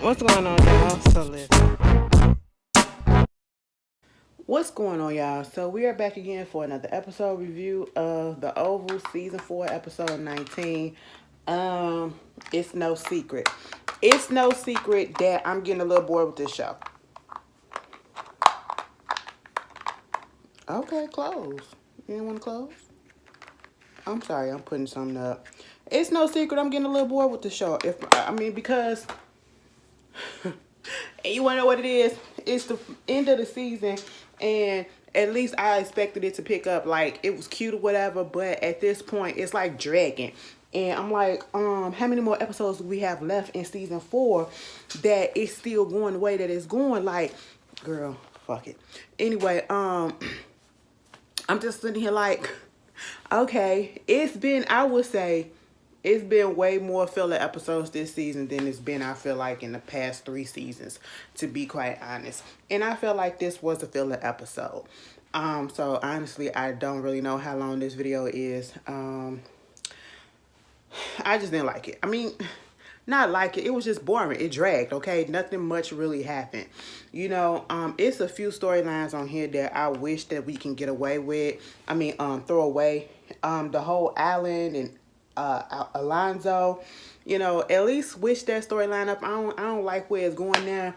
What's going on, y'all? So listen. What's going on, y'all? So we are back again for another episode review of The Oval Season 4, Episode 19. It's no secret. It's no secret that I'm getting a little bored with this show. Okay, close. You didn't want to close? I'm sorry, I'm putting something up. It's no secret I'm getting a little bored with the show. Because you want to know what it is? It's the end of the season, and at least I expected it to pick up. Like, it was cute or whatever, but at this point, it's like dragging. And I'm like, how many more episodes do we have left in season 4 that it's still going the way that it's going? Like, girl, fuck it. Anyway, I'm just sitting here like, okay, I would say, it's been way more filler episodes this season than it's been, I feel like, in the past 3 seasons, to be quite honest. And I feel like this was a filler episode. So honestly, I don't really know how long this video is. I just didn't like it. Not like it. It was just boring. It dragged, okay? Nothing much really happened. It's a few storylines on here that I wish that we can get away with. Throw away. The whole Alan and Alonzo, at least switch that storyline up. I don't like where it's going now.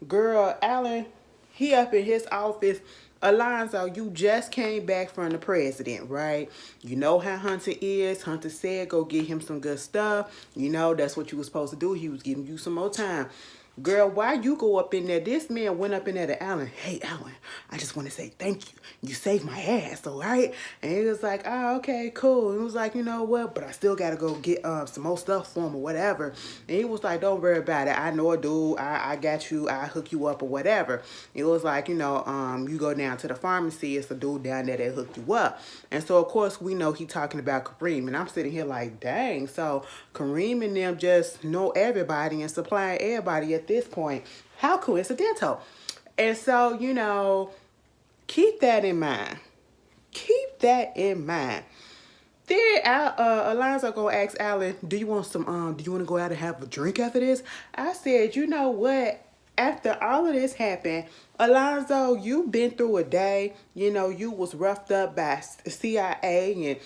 Girl, Alan, he up in his office. Alonzo, you just came back from the president, right? You know how Hunter is. Hunter said go get him some good stuff. That's what you were supposed to do. He was giving you some more time. Girl, why you go up in there? This man went up in there to Alan. Hey, Alan, I just want to say thank you. You saved my ass, all right? And he was like, oh, okay, cool. And he was like, you know what? But I still got to go get some more stuff for him or whatever. And he was like, don't worry about it. I know a dude. I got you. I hook you up or whatever. It was like, you go down to the pharmacy. It's a dude down there that hooked you up. And so, of course, we know he talking about Kareem. And I'm sitting here like, dang. So Kareem and them just know everybody and supplying everybody at this point. How coincidental. And so, keep that in mind. Keep that in mind. Then Alonzo gonna ask Alan, do you want to go out and have a drink after this? I said, you know what? After all of this happened, Alonzo, you've been through a day. You was roughed up by CIA and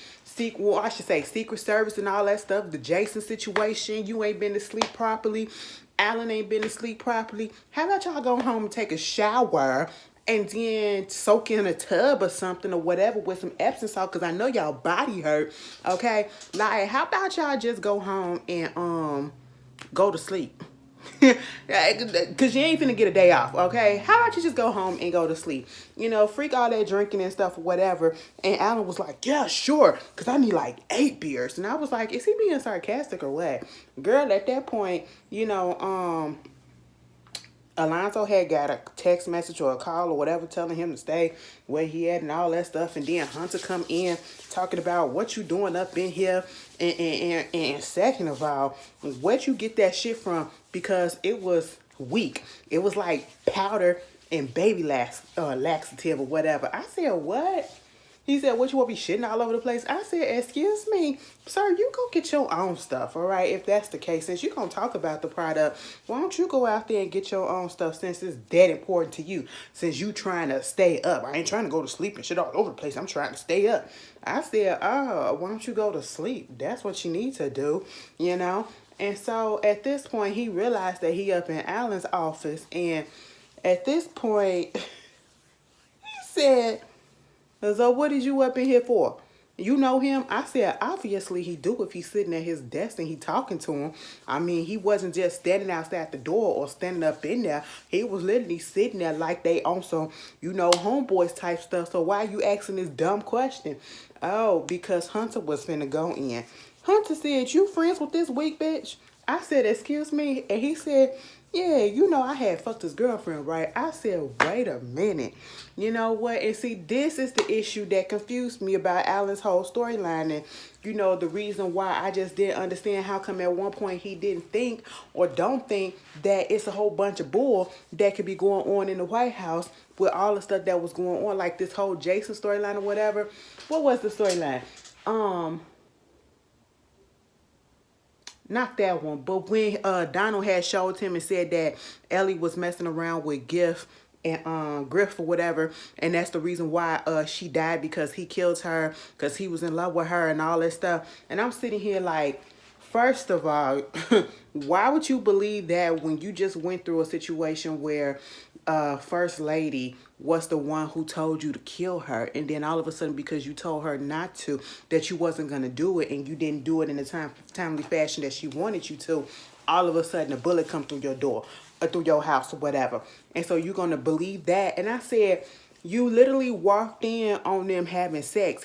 Secret Service and all that stuff. The Jason situation, you ain't been to sleep properly. Alan ain't been to sleep properly. How about y'all go home and take a shower and then soak in a tub or something or whatever with some Epsom salt, because I know y'all body hurt, okay? Like, how about y'all just go home and go to sleep? Because you ain't finna get a day off, okay? How about you just go home and go to sleep? Freak all that drinking and stuff or whatever. And Alan was like, yeah, sure, because I need like 8 beers. And I was like, is he being sarcastic or what? Girl, at that point, Alonzo had got a text message or a call or whatever telling him to stay where he at and all that stuff. And then Hunter come in talking about what you doing up in here. And second of all, where'd you get that shit from? Because it was weak. It was like powder and baby laxative or whatever. I said, what? He said, what, you want to be shitting all over the place? I said, excuse me, sir, you go get your own stuff, all right? If that's the case, since you're going to talk about the product, why don't you go out there and get your own stuff since it's that important to you, since you trying to stay up. I ain't trying to go to sleep and shit all over the place. I'm trying to stay up. I said, oh, why don't you go to sleep? That's what you need to do, And so at this point, he realized that he up in Alan's office. And at this point, he said, so what is you up in here for? You know him? I said, obviously he do if he's sitting at his desk and he talking to him. He wasn't just standing outside the door or standing up in there. He was literally sitting there like they on some, homeboys type stuff. So why are you asking this dumb question? Oh, because Hunter was finna go in. Hunter said, you friends with this weak bitch? I said, excuse me? And he said, yeah, I had fucked his girlfriend, right? I said, wait a minute. You know what? And see, this is the issue that confused me about Alan's whole storyline. And, the reason why I just didn't understand how come at one point he didn't think or don't think that it's a whole bunch of bull that could be going on in the White House with all the stuff that was going on, like this whole Jason storyline or whatever. What was the storyline? Not that one, but when Donald had showed him and said that Ellie was messing around with Giff and Griff or whatever, and that's the reason why she died, because he killed her because he was in love with her and all that stuff. And I'm sitting here like, first of all, why would you believe that when you just went through a situation where First Lady was the one who told you to kill her, and then all of a sudden, because you told her not to, that you wasn't going to do it, and you didn't do it in the timely fashion that she wanted you to, all of a sudden a bullet come through your door or through your house or whatever. And so you're going to believe that? And I said, you literally walked in on them having sex,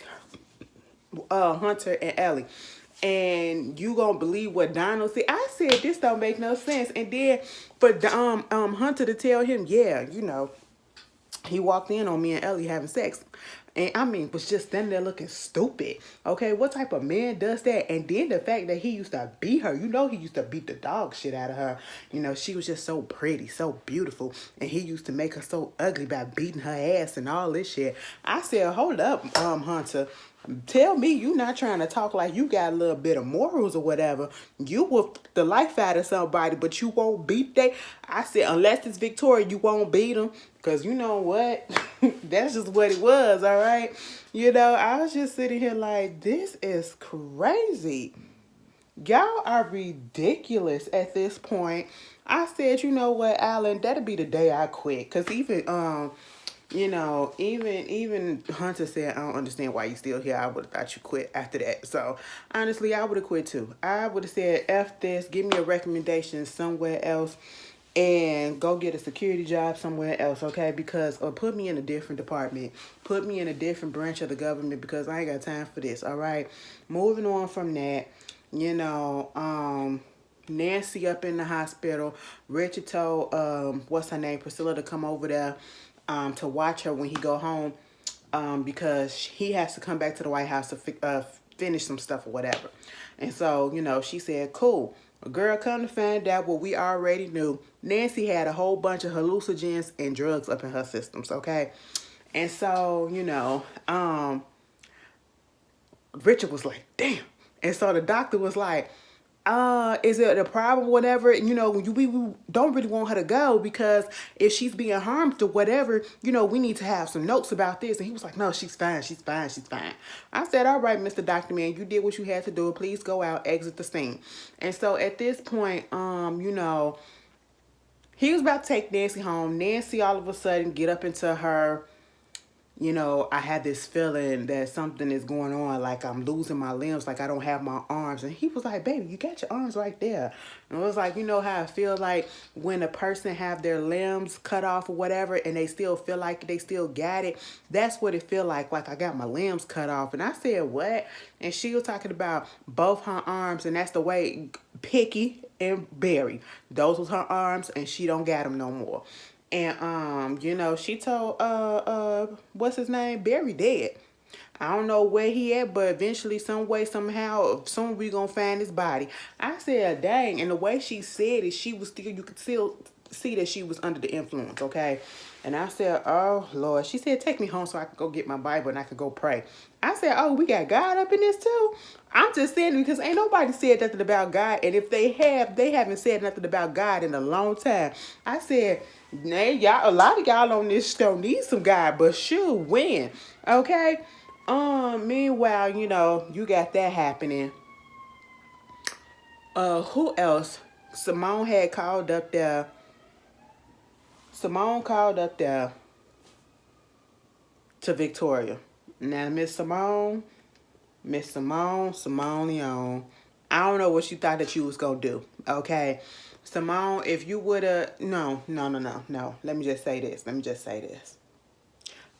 Hunter and Ellie, and you gonna believe what Donald said? I said, this don't make no sense. And then for Hunter to tell him, yeah, you know, he walked in on me and Ellie having sex. And I mean, was just standing there looking stupid. Okay, what type of man does that? And then the fact that he used to beat her. You know, he used to beat the dog shit out of her. You know, she was just so pretty, so beautiful. And he used to make her so ugly by beating her ass and all this shit. I said, hold up, Hunter. Tell me you not trying to talk like you got a little bit of morals or whatever. You will the life out of somebody, but you won't beat they. I said, unless it's Victoria, you won't beat them. Because you know what? That's just what it was, all right? You know, I was just sitting here like, this is crazy. Y'all are ridiculous at this point. I said, you know what, Alan, that'll be the day I quit. Because even, you know, even Hunter said, I don't understand why you still here. I would have thought you quit after that. So, honestly, I would have quit too. I would have said, F this, give me a recommendation somewhere else and go get a security job somewhere else, okay? Because, or put me in a different department. Put me in a different branch of the government because I ain't got time for this, all right? Moving on from that, you know, Nancy up in the hospital. Richard told, what's her name, Priscilla, to come over there to watch her when he go home because he has to come back to the White House to finish some stuff or whatever. And so, you know, she said, cool. A girl, come to find out what we already knew. Nancy had a whole bunch of hallucinogens and drugs up in her systems, okay? And so, you know, Richard was like, damn. And so the doctor was like, is it a problem, whatever? You know, we don't really want her to go because if she's being harmed or whatever, you know, we need to have some notes about this. And he was like, no, she's fine, she's fine, she's fine. I said, all right, Mr. Doctor Man, you did what you had to do. Please go out, exit the scene. And so at this point, you know, he was about to take Nancy home. Nancy all of a sudden get up into her, you know, I had this feeling that something is going on, like I'm losing my limbs, like I don't have my arms. And he was like, baby, you got your arms right there. And it was like, you know how I feel like when a person have their limbs cut off or whatever and they still feel like they still got it. That's what it feel like I got my limbs cut off. And I said, what? And she was talking about both her arms, and that's the way Picky and Barry, those was her arms, and she don't got them no more. And you know, she told what's his name? Barry dead. I don't know where he at, but eventually, some way, somehow, soon we gonna find his body. I said, dang, and the way she said it, she was still, you could still see that she was under the influence, okay? And I said, oh, Lord. She said, take me home so I can go get my Bible and I can go pray. I said, oh, we got God up in this too? I'm just saying because ain't nobody said nothing about God. And if they have, they haven't said nothing about God in a long time. I said, nah, y'all, a lot of y'all on this show need some God, but shoot, when? Okay? Meanwhile, you know, you got that happening. Who else? Simone had called up there. Simone called up there to Victoria. Now, Simone Leone, I don't know what you thought that you was going to do, okay? Simone, if you would have, no. Let me just say this.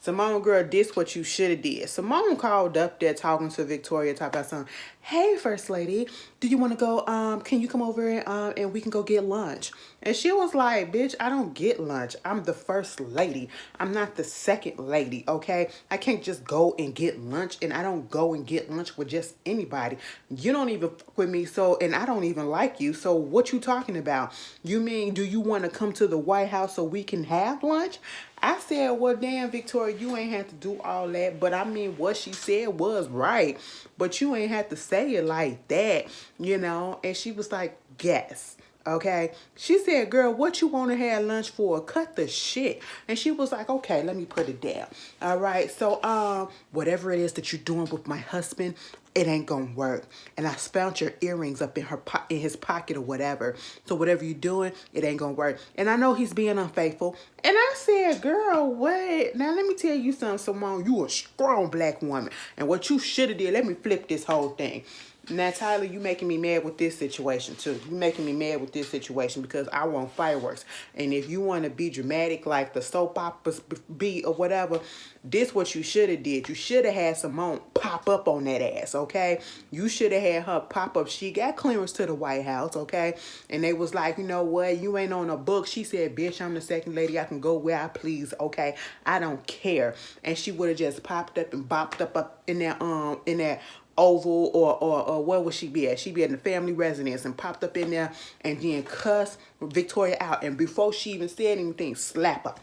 Simone, girl, this what you should have did. Simone called up there talking to Victoria, talking about something. Hey, First Lady, do you want to go, can you come over and we can go get lunch? And she was like, bitch, I don't get lunch. I'm the First Lady. I'm not the second lady, okay? I can't just go and get lunch, and I don't go and get lunch with just anybody. You don't even fuck with me, so, and I don't even like you, so what you talking about? You mean, do you want to come to the White House so we can have lunch? I said, well, damn, Victoria, you ain't have to do all that. But I mean, what she said was right. But you ain't have to say it like that, you know? And she was like, guess. Okay. She said, girl, what you want to have lunch for? Cut the shit. And she was like, okay, let me put it down. All right. So, whatever it is that you're doing with my husband, it ain't gonna work. And I found your earrings up in his pocket or whatever. So whatever you're doing, it ain't gonna work. And I know he's being unfaithful. And I said, girl, what? Now let me tell you something, Simone. You a strong black woman. And what you should have did, let me flip this whole thing. Now, Tyler, you making me mad with this situation, too. You making me mad with this situation because I want fireworks. And if you want to be dramatic like the soap operas be or whatever, this what you should have did. You should have had Simone pop up on that ass, okay? You should have had her pop up. She got clearance to the White House, okay? And they was like, you know what? You ain't on a book. She said, bitch, I'm the second lady. I can go where I please, okay? I don't care. And she would have just popped up and bopped up in that Oval or where would she be at? She'd be in the family residence and popped up in there and then cuss Victoria out. And before she even said anything, slap her.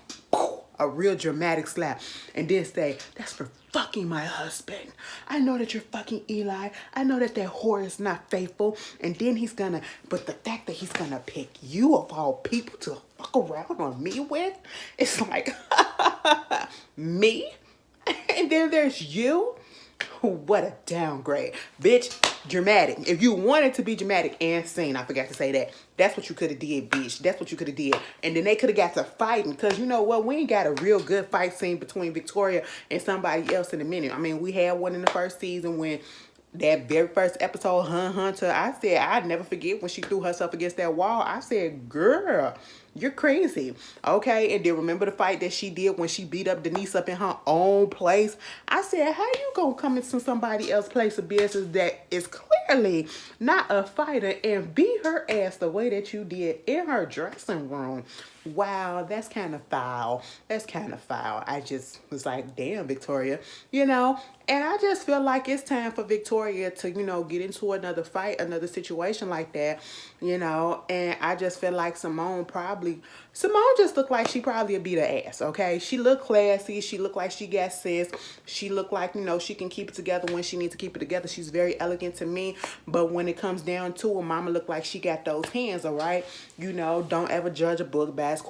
A real dramatic slap. And then say, that's for fucking my husband. I know that you're fucking Eli. I know that whore is not faithful. And then but the fact that he's gonna pick you of all people to fuck around on me with, it's like, me? And then there's you? What a downgrade. Bitch, dramatic. If you wanted to be dramatic and seen, I forgot to say that. That's what you could have did, bitch. That's what you could have did. And then they could have got to fighting. Because you know what? We ain't got a real good fight scene between Victoria and somebody else in a minute. I mean, we had one in the first season when that very first episode, Hunter, I said, I'd never forget when she threw herself against that wall. I said, girl, you're crazy. Okay. And then remember the fight that she did when she beat up Denise up in her own place. I said, how you gonna come into somebody else's place of business that is clearly not a fighter and beat her ass the way that you did in her dressing room? Wow, that's kind of foul. That's kind of foul. I just was like, damn, Victoria, you know? And I just feel like it's time for Victoria to, you know, get into another fight, another situation like that, you know? And I just feel like Simone just looked like she probably beat her ass, okay? She looked classy. She looked like she got sense. She looked like, you know, she can keep it together when she needs to keep it together. She's very elegant to me. But when it comes down to it, mama looked like she got those hands, all right? You know, don't ever judge a book by its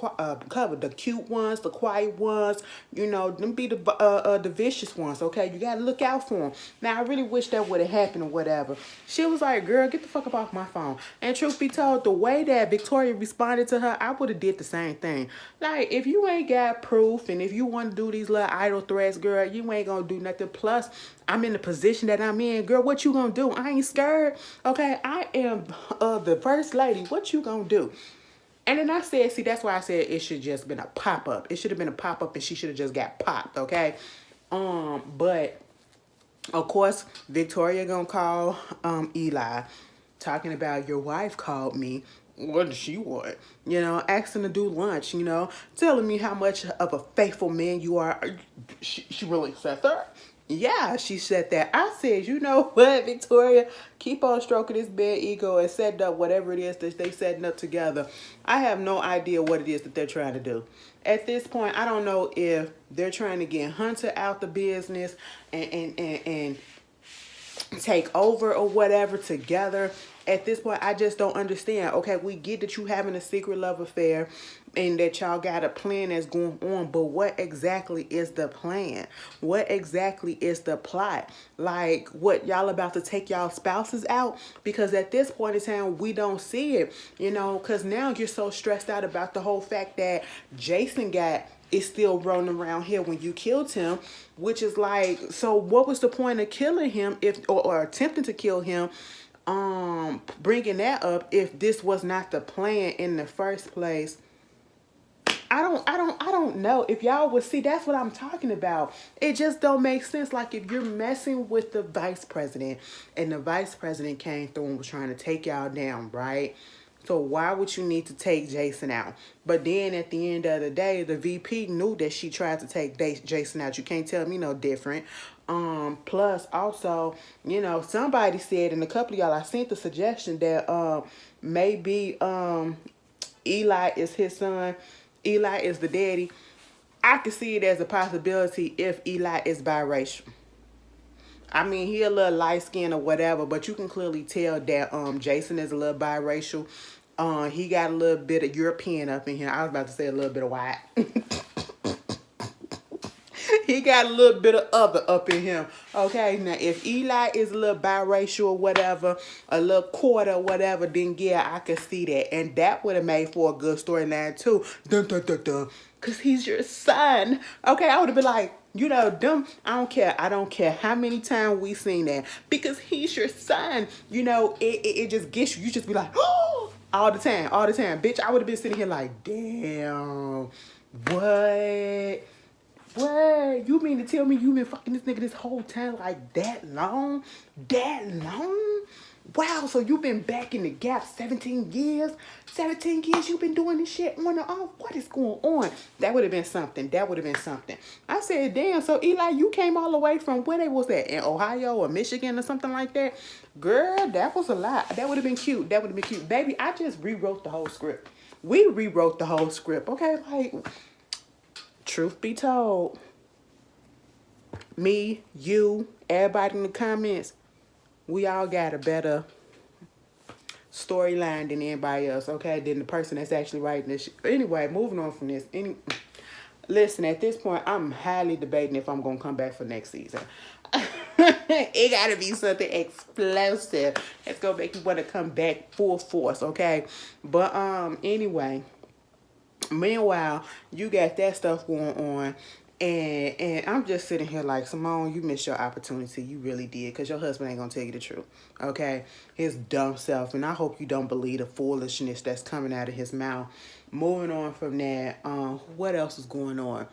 cover. The cute ones, the quiet ones, you know, them be the vicious ones, okay? You got to look out for them. Now, I really wish that would have happened or whatever. She was like, girl, get the fuck up off my phone. And truth be told, the way that Victoria responded to her, I would have did the same thing. Like, if you ain't got proof and if you want to do these little idle threats, girl, you ain't going to do nothing. Plus, I'm in the position that I'm in. Girl, what you going to do? I ain't scared. Okay, I am the first lady. What you going to do? And then I said, see, that's why I said it should just been a pop-up. It should have been a pop-up and she should have just got popped, okay? But, of course, Victoria gonna call Eli, talking about your wife called me. What does she want? You know, asking to do lunch, you know, telling me how much of a faithful man you are. She really said that? Yeah, she said that. I said, you know what, Victoria? Keep on stroking this bad ego and setting up whatever it is that they setting up together. I have no idea what it is that they're trying to do. At this point, I don't know if they're trying to get Hunter out the business and take over or whatever together. At this point, I just don't understand. Okay, we get that you having a secret love affair and that y'all got a plan that's going on, but what exactly is the plan? What exactly is the plot? Like, what, y'all about to take y'all spouses out? Because at this point in time, we don't see it, you know, because now you're so stressed out about the whole fact that Jason is still running around here when you killed him, which is like, so what was the point of killing him or attempting to kill him, bringing that up if this was not the plan in the first place? I don't know. If y'all would see, that's what I'm talking about. It just don't make sense. Like, if you're messing with the vice president and the vice president came through and was trying to take y'all down, right? So why would you need to take Jason out? But then at the end of the day, the VP knew that she tried to take Jason out. You can't tell me no different. Plus also, you know, somebody said, and a couple of y'all, I sent the suggestion that maybe Eli is his son. Eli is the daddy. I could see it as a possibility if Eli is biracial. I mean, he a little light skinned or whatever, but you can clearly tell that Jason is a little biracial. He got a little bit of European up in here. I was about to say a little bit of white. He got a little bit of other up in him. Okay, now if Eli is a little biracial or whatever, a little quarter or whatever, then yeah, I could see that. And that would have made for a good storyline too. Dun dun dun dun. Cause he's your son. Okay, I would have been like, you know, dumb. I don't care. I don't care how many times we seen that. Because he's your son. You know, it just gets you. You just be like, oh, all the time, all the time. Bitch, I would have been sitting here like, damn, what? What? You mean to tell me you been fucking this nigga this whole time like that long? That long? Wow, so you been back in the gap 17 years? 17 years you been doing this shit on and off? What is going on? That would have been something. That would have been something. I said, damn, so Eli, you came all the way from where they was that? In Ohio or Michigan or something like that? Girl, that was a lot. That would have been cute. That would have been cute. Baby, I just rewrote the whole script. We rewrote the whole script, okay? Like, truth be told, me, you, everybody in the comments, we all got a better storyline than anybody else, okay? Than the person that's actually writing this shit. Anyway, moving on from this. Listen, at this point, I'm highly debating if I'm going to come back for next season. It got to be something explosive that's going to make you want to come back full force, okay? But anyway, meanwhile, you got that stuff going on. And I'm just sitting here like, Simone, you missed your opportunity. You really did. Because your husband ain't going to tell you the truth. Okay? His dumb self. And I hope you don't believe the foolishness that's coming out of his mouth. Moving on from that, what else is going on?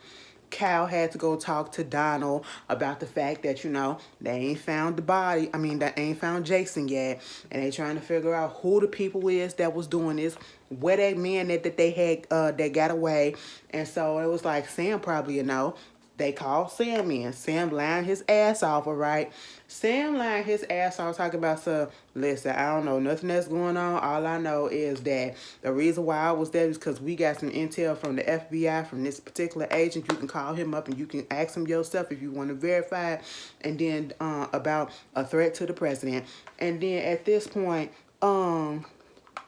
Cal had to go talk to Donald about the fact that, you know, they ain't found the body. I mean, they ain't found Jason yet. And they trying to figure out who the people is that was doing this. Where that man that they had, that got away. And so it was like, Sam probably, you know, they called Sam in. Sam lying his ass off, all right? Sam lying his ass off talking about, so, listen, I don't know nothing that's going on. All I know is that the reason why I was there is because we got some intel from the FBI, from this particular agent. You can call him up and you can ask him yourself if you want to verify it. And then about a threat to the president. And then at this point,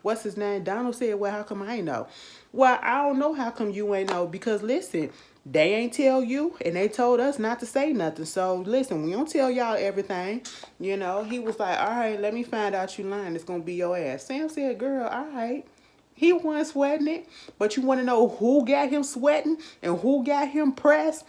what's his name? Donald said, well, how come I ain't know? Well, I don't know how come you ain't know. Because, listen, they ain't tell you, and they told us not to say nothing. So, listen, we don't tell y'all everything. You know, he was like, all right, let me find out you lying. It's going to be your ass. Sam said, girl, all right. He wasn't sweating it. But you want to know who got him sweating and who got him pressed?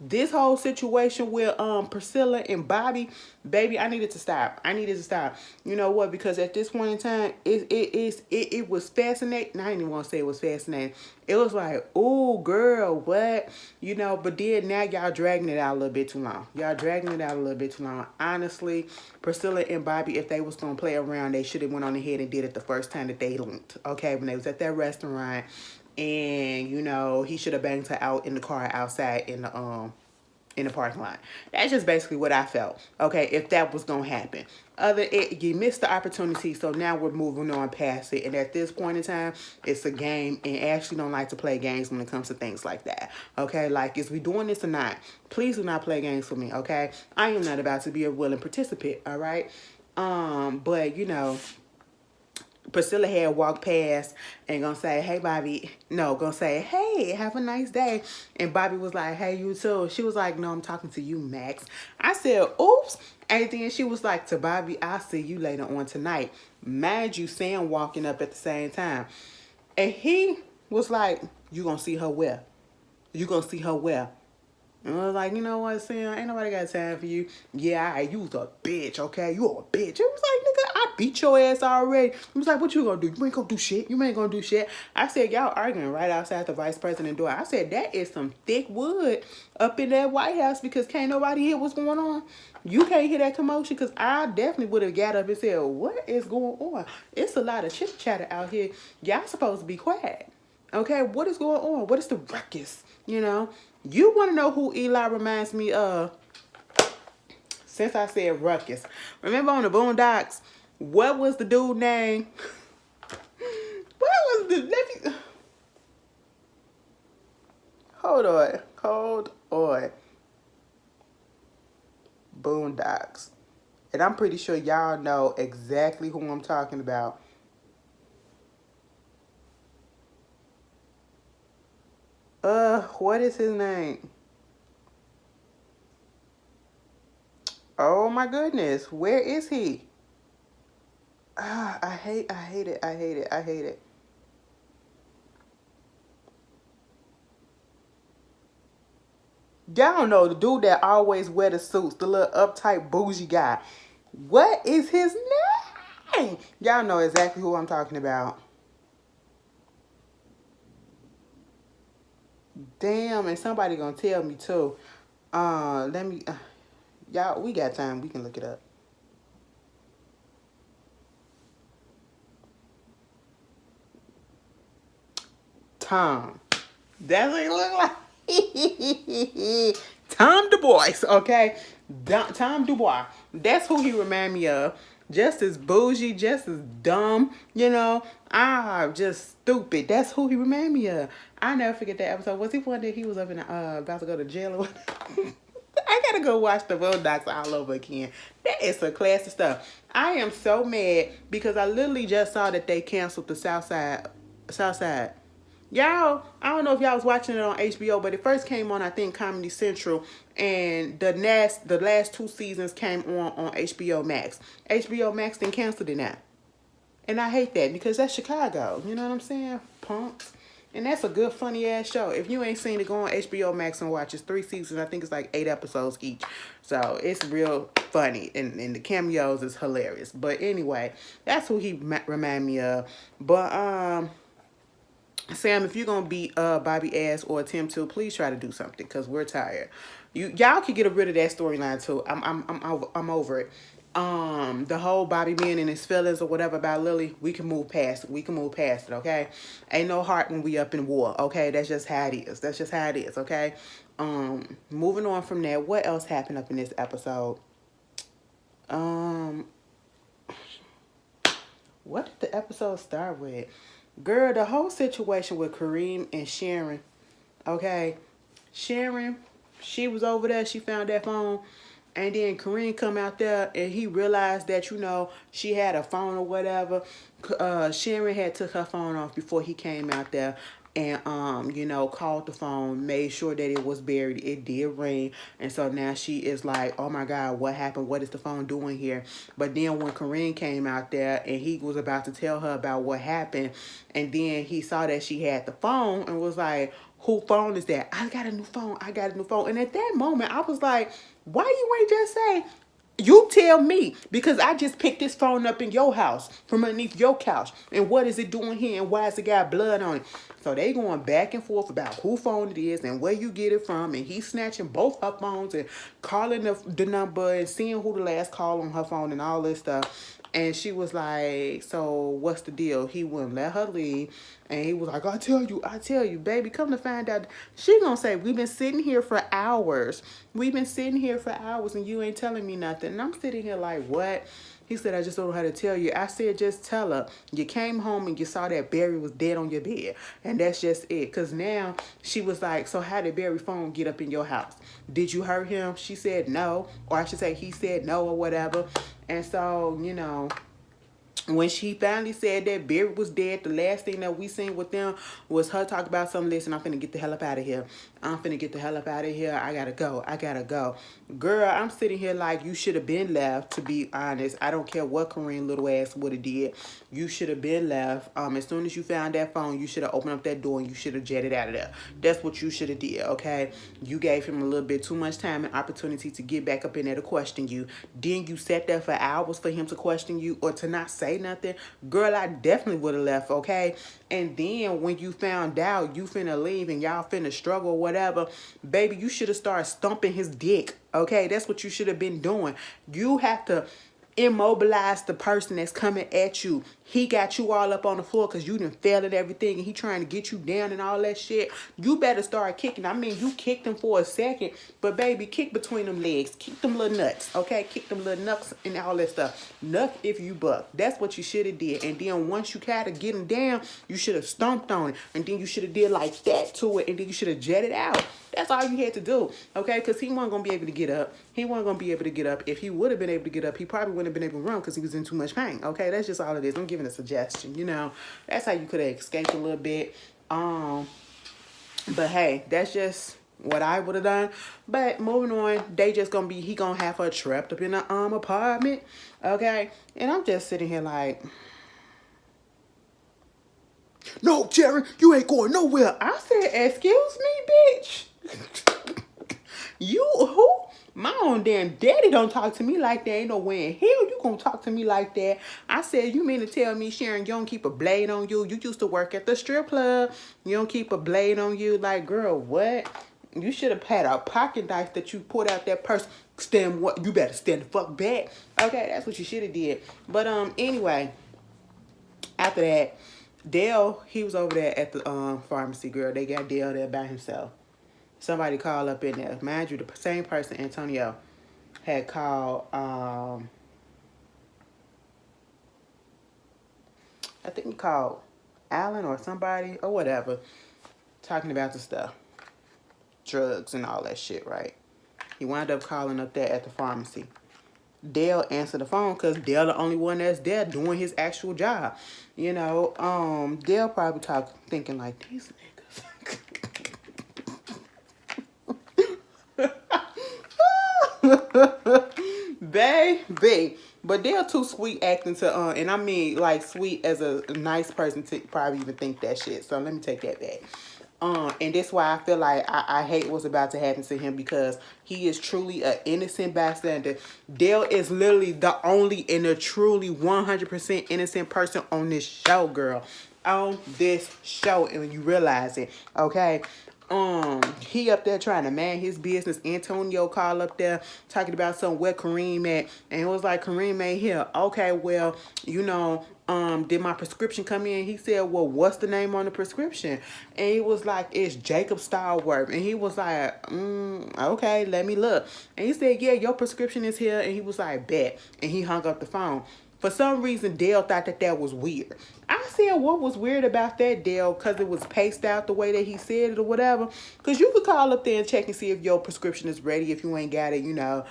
This whole situation with Priscilla and Bobby, baby, I needed to stop. I needed to stop. You know what? Because at this point in time, it was fascinating. I didn't even want to say it was fascinating. It was like, oh, girl, what? You know, but then now y'all dragging it out a little bit too long. Y'all dragging it out a little bit too long. Honestly, Priscilla and Bobby, if they was going to play around, they should have went on ahead and did it the first time that they linked. Okay, when they was at that restaurant. And, you know, he should have banged her out in the car outside in the parking lot. That's just basically what I felt. Okay, if that was going to happen. You missed the opportunity, so now we're moving on past it. And at this point in time, it's a game. And Ashley don't like to play games when it comes to things like that. Okay, like, is we doing this or not? Please do not play games with me, okay? I am not about to be a willing participant, all right? But, you know, Priscilla had walked past and gonna say, hey, Bobby. No, gonna say, hey, have a nice day. And Bobby was like, hey, you too. She was like, no, I'm talking to you, Max. I said, oops. And then she was like, to Bobby, I'll see you later on tonight. Mind you, Sam walking up at the same time. And he was like, you gonna see her where? You gonna see her where? And I was like, you know what, Sam? Ain't nobody got time for you. Yeah, you was a bitch, okay? You a bitch. It was like, nigga, I beat your ass already. He was like, what you gonna do? You ain't gonna do shit. You ain't gonna do shit. I said, y'all arguing right outside the vice president door. I said, that is some thick wood up in that White House because can't nobody hear what's going on. You can't hear that commotion because I definitely would have got up and said, what is going on? It's a lot of chit chatter out here. Y'all supposed to be quiet. Okay, what is going on? What is the ruckus? You know? You want to know who Eli reminds me of? Since I said ruckus. Remember on the Boondocks? What was the dude name? What was the... Hold on. Hold on. Boondocks. And I'm pretty sure y'all know exactly who I'm talking about. What is his name? Oh my goodness. Where is he? I hate it. I hate it. I hate it. Y'all know the dude that always wear the suits, the little uptight bougie guy. What is his name? Y'all know exactly who I'm talking about. Damn, and somebody gonna tell me too. Let me. Y'all, we got time. We can look it up. Tom. That's what he look like. Tom Du Bois, okay? Tom Dubois. That's who he remind me of. Just as bougie, just as dumb, you know. Just stupid. That's who he remind me of. I never forget that episode. Was he one that he was up in about to go to jail or what? I gotta go watch the Boondocks all over again. That is some classy stuff. I am so mad because I literally just saw that they canceled the Southside. Southside. Y'all, I don't know if y'all was watching it on HBO, but it first came on, I think, Comedy Central, and the last two seasons came on HBO Max. HBO Max then canceled it now. And I hate that because that's Chicago. You know what I'm saying? Punks. And that's a good, funny ass show. If you ain't seen it, go on HBO Max and watch. It's 3 seasons. I think it's like 8 episodes each. So it's real funny. And the cameos is hilarious. But anyway, that's who he remind me of. But, Sam, if you're gonna beat Bobby ass or attempt to, please try to do something because we're tired. Y'all can get rid of that storyline too. I'm over it. The whole Bobby being in his feelings or whatever about Lily, we can move past it. We can move past it, okay? Ain't no heart when we up in war, okay? That's just how it is. That's just how it is, okay? Moving on from that, what else happened up in this episode? What did the episode start with? Girl, the whole situation with Kareem and Sharon, okay? Sharon, she was over there. She found that phone. And then Kareem come out there and he realized that, you know, she had a phone or whatever. Sharon had took her phone off before he came out there and, you know, called the phone, made sure that it was buried. It did ring. And so now she is like, oh my God, what happened? What is the phone doing here? But then when Kareem came out there and he was about to tell her about what happened, and then he saw that she had the phone and was like, who phone is that? I got a new phone. I got a new phone. And at that moment, I was like, why you ain't just say, you tell me, because I just picked this phone up in your house from underneath your couch. And what is it doing here? And why has it got blood on it? So they going back and forth about who phone it is and where you get it from. And he's snatching both her phones and calling the number and seeing who the last call on her phone and all this stuff. And she was like, so what's the deal? He wouldn't let her leave. And he was like, I tell you, baby, come to find out. She gonna say, we've been sitting here for hours. We've been sitting here for hours and you ain't telling me nothing. And I'm sitting here like, what? He said, I just don't know how to tell you. I said, just tell her. You came home and you saw that Barry was dead on your bed. And that's just it. Because now she was like, so how did Barry phone get up in your house? Did you hurt him? She said no. Or I should say he said no or whatever. And so, you know, when she finally said that Barry was dead, the last thing that we seen with them was her talk about something. Listen, I'm finna get the hell up out of here. I'm finna get the hell up out of here. I gotta go. I gotta go. Girl, I'm sitting here like you should have been left, to be honest. I don't care what Kareem little ass would have did. You should have been left. As soon as you found that phone, you should have opened up that door and you should have jetted out of there. That's what you should have did, okay? You gave him a little bit too much time and opportunity to get back up in there to question you. Then you sat there for hours for him to question you or to not say nothing. Girl, I definitely would have left, okay? And then when you found out you finna leave and y'all finna struggle or whatever, baby, you should have started stomping his dick, okay? That's what you should have been doing. You have to immobilize the person that's coming at you. He got you all up on the floor because you done failed at everything, and he trying to get you down and all that shit. You better start kicking. I mean, you kicked him for a second, but baby, kick between them legs. Kick them little nuts, okay? Kick them little nuts and all that stuff. Nuck if you buck. That's what you should have did. And then once you kind of get him down, you should have stomped on it. And then you should have did like that to it, and then you should have jetted out. That's all you had to do, okay? Because he wasn't going to be able to get up. He wasn't going to be able to get up. If he would have been able to get up, he probably wouldn't have been able to run because he was in too much pain, okay? That's just all it is. I'm giving a suggestion, you know. That's how you could have escaped a little bit. But hey, that's just what I would have done. But moving on, they just going to be, he going to have her trapped up in the apartment, okay? And I'm just sitting here like, no, Jerry, you ain't going nowhere. I said, excuse me, bitch. You who? My own damn daddy don't talk to me like that. Ain't no way in hell you gonna talk to me like that. I said, you mean to tell me, Sharon, you don't keep a blade on you? You used to work at the strip club. You don't keep a blade on you? Like, girl, what? You should have had a pocket knife that you pulled out that purse. Stand what? You better stand the fuck back. Okay, that's what you should have did. But anyway, after that, Dale, he was over there at the pharmacy, girl. They got Dale there by himself. Somebody called up in there. Mind you, the same person, Antonio, had called, I think he called Alan or somebody or whatever, talking about the stuff. Drugs and all that shit, right? He wound up calling up there at the pharmacy. Dale answered the phone because Dale the only one that's there doing his actual job. You know, Dale probably thinking like, these niggas. Baby, but they're too sweet acting to and I mean like sweet as a nice person to probably even think that shit. So let me take that back. And that's why I feel like I hate what's about to happen to him, because he is truly an innocent bystander. Dale is literally the only and a truly 100% innocent person on this show, girl. On this show, and you realize it, okay? He up there trying to man his business. Antonio called up there talking about something where Kareem at, and it was like, Kareem ain't here. Okay, well, you know, did my prescription come in? He said, well, what's the name on the prescription? And he was like, it's Jacob Stallworth. And he was like, okay, let me look. And he said, yeah, your prescription is here. And he was like, bet. And he hung up the phone. For some reason, Dale thought that was weird. I said, what was weird about that, Dale? Because it was paced out the way that he said it or whatever. Because you could call up there and check and see if your prescription is ready. If you ain't got it, you know,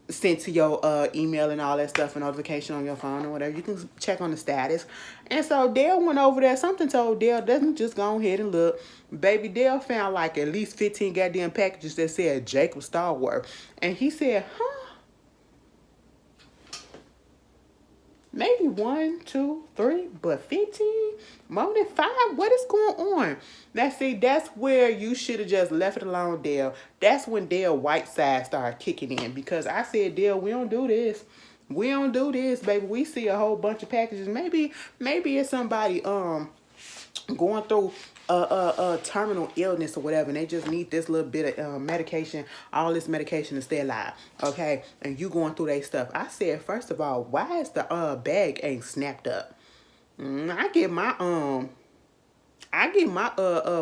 sent to your email and all that stuff, and notification on your phone or whatever. You can check on the status. And so Dale went over there. Something told Dale, doesn't just go ahead and look. Baby, Dale found like at least 15 goddamn packages that said Jacob Stallworth. And he said, huh? Maybe 1, 2, 3, but 15? More than 5? What is going on? Now, see, that's where you should have just left it alone, Dale. That's when Dale Whiteside started kicking in. Because I said, Dale, we don't do this. We don't do this, baby. We see a whole bunch of packages. Maybe it's somebody going through a terminal illness or whatever, and they just need this little bit of medication, all this medication to stay alive, okay? And you going through their stuff. I said, first of all, why is the bag ain't snapped up? I get my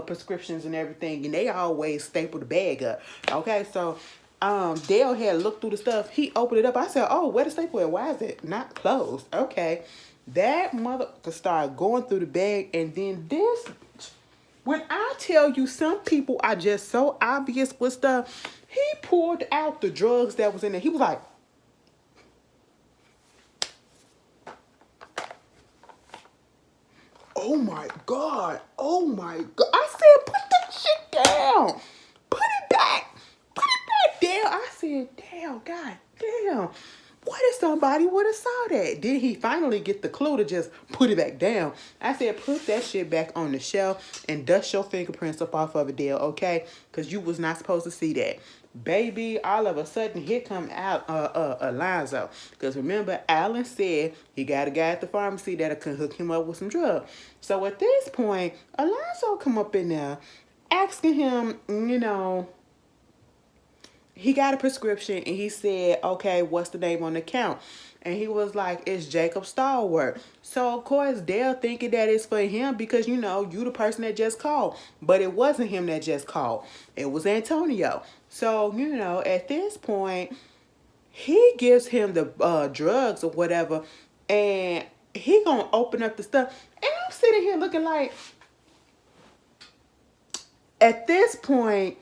prescriptions and everything, and they always staple the bag up, okay? So Dale had looked through the stuff. He opened it up. I said, oh, where the staple at? Why is it not closed? Okay. That mother could start going through the bag, and then this. When I tell you some people are just so obvious with stuff, he pulled out the drugs that was in there. He was like, oh my God. Oh my God. I said, put that shit down. Put it back. Put it back down. I said, damn, God damn. What if somebody would have saw that? Did he finally get the clue to just put it back down? I said, put that shit back on the shelf and dust your fingerprints up off of it, Dale, okay? Because you was not supposed to see that. Baby, all of a sudden, here come out Alonzo. Because remember, Alan said he got a guy at the pharmacy that could hook him up with some drugs. So at this point, Alonzo come up in there asking him, you know, he got a prescription, and he said, okay, what's the name on the account? And he was like, it's Jacob Stallworth. So, of course, Dale thinking that it's for him because, you know, you the person that just called. But it wasn't him that just called. It was Antonio. So, you know, at this point, he gives him the drugs or whatever. And he gonna open up the stuff. And I'm sitting here looking like, at this point,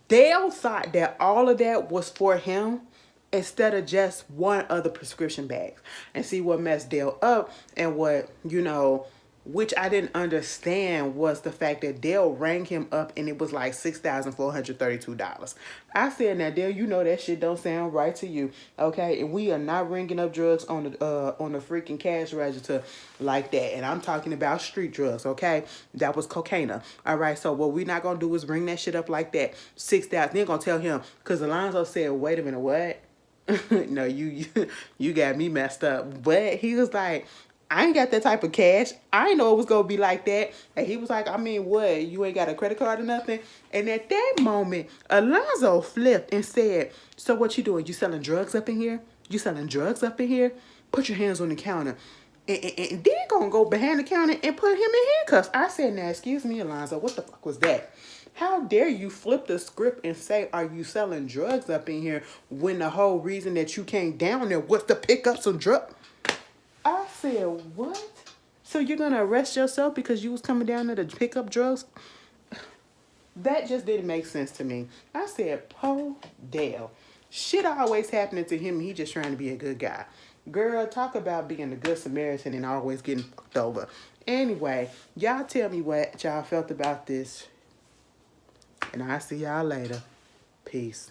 Dale thought that all of that was for him instead of just one of the prescription bags. And see what messed Dale up and what, you know, which I didn't understand was the fact that Dale rang him up and it was like $6,432. I said, now Dale, you know that shit don't sound right to you, okay? And we are not ringing up drugs on the freaking cash register like that. And I'm talking about street drugs, okay? That was cocaine. All right, so what we're not gonna do is bring that shit up like that. 6,000. They're gonna tell him because Alonzo said, wait a minute, what? No, you got me messed up. But he was like, I ain't got that type of cash. I ain't know it was gonna be like that. And he was like, I mean, what? You ain't got a credit card or nothing? And at that moment, Alonzo flipped and said, so what you doing? You selling drugs up in here? You selling drugs up in here? Put your hands on the counter. And then gonna go behind the counter and put him in handcuffs. I said, now, excuse me, Alonzo, what the fuck was that? How dare you flip the script and say, are you selling drugs up in here when the whole reason that you came down there was to pick up some drugs? I said, what? So you're going to arrest yourself because you was coming down there to pick up drugs? That just didn't make sense to me. I said, Poe Dale. Shit always happening to him. He just trying to be a good guy. Girl, talk about being a good Samaritan and always getting fucked over. Anyway, y'all tell me what y'all felt about this. And I'll see y'all later. Peace.